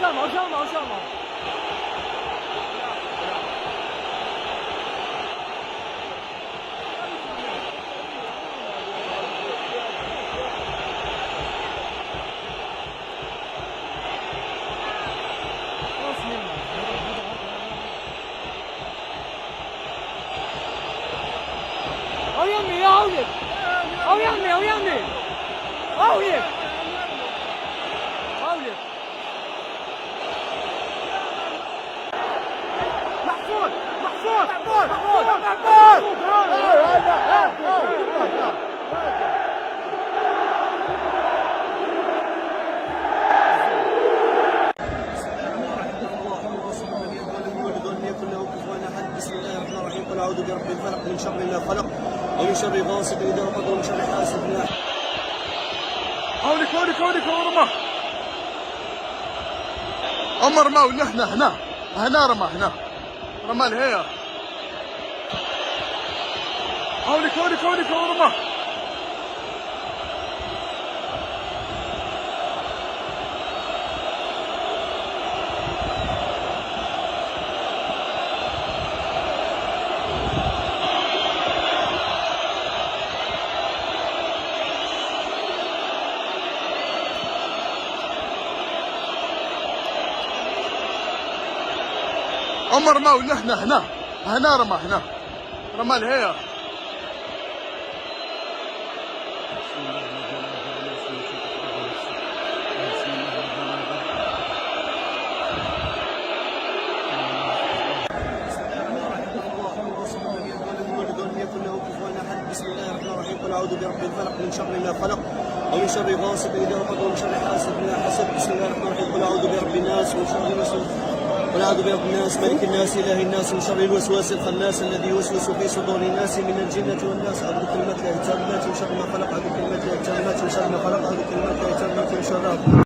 上嘛。أويك محفوظ بسم الله الرحمن الرحيم قل اعوذ برب الفلق من شر ما خلق ومن شر غاسق اذا وقب ومن شر حاسد اذا هونك ورماه أما رماه هنا رماه رماه الهيا هونك ورماه أما رماه هنا رماه رماه الهيا بسم الله الرحمن الرحيم قل اعوذ برب الفلق من شر ما خلق ومن شر غاسق اذا وقب ومن شر حاسد اذا حسد بسم الله الرحمن الرحيم قل اعوذ برب الناس من شر الوسواس قل اعوذ برب الناس ملك الناس اله الناس من شر الوسواس الخناس الذي يوسوس في صدور الناس من الجنة والناس اعوذ بكلمات الله التامات من شر ما خلق اعوذ بكلمات الله التامات من شر ما خلق اعوذ بكلمات الله التامات من شر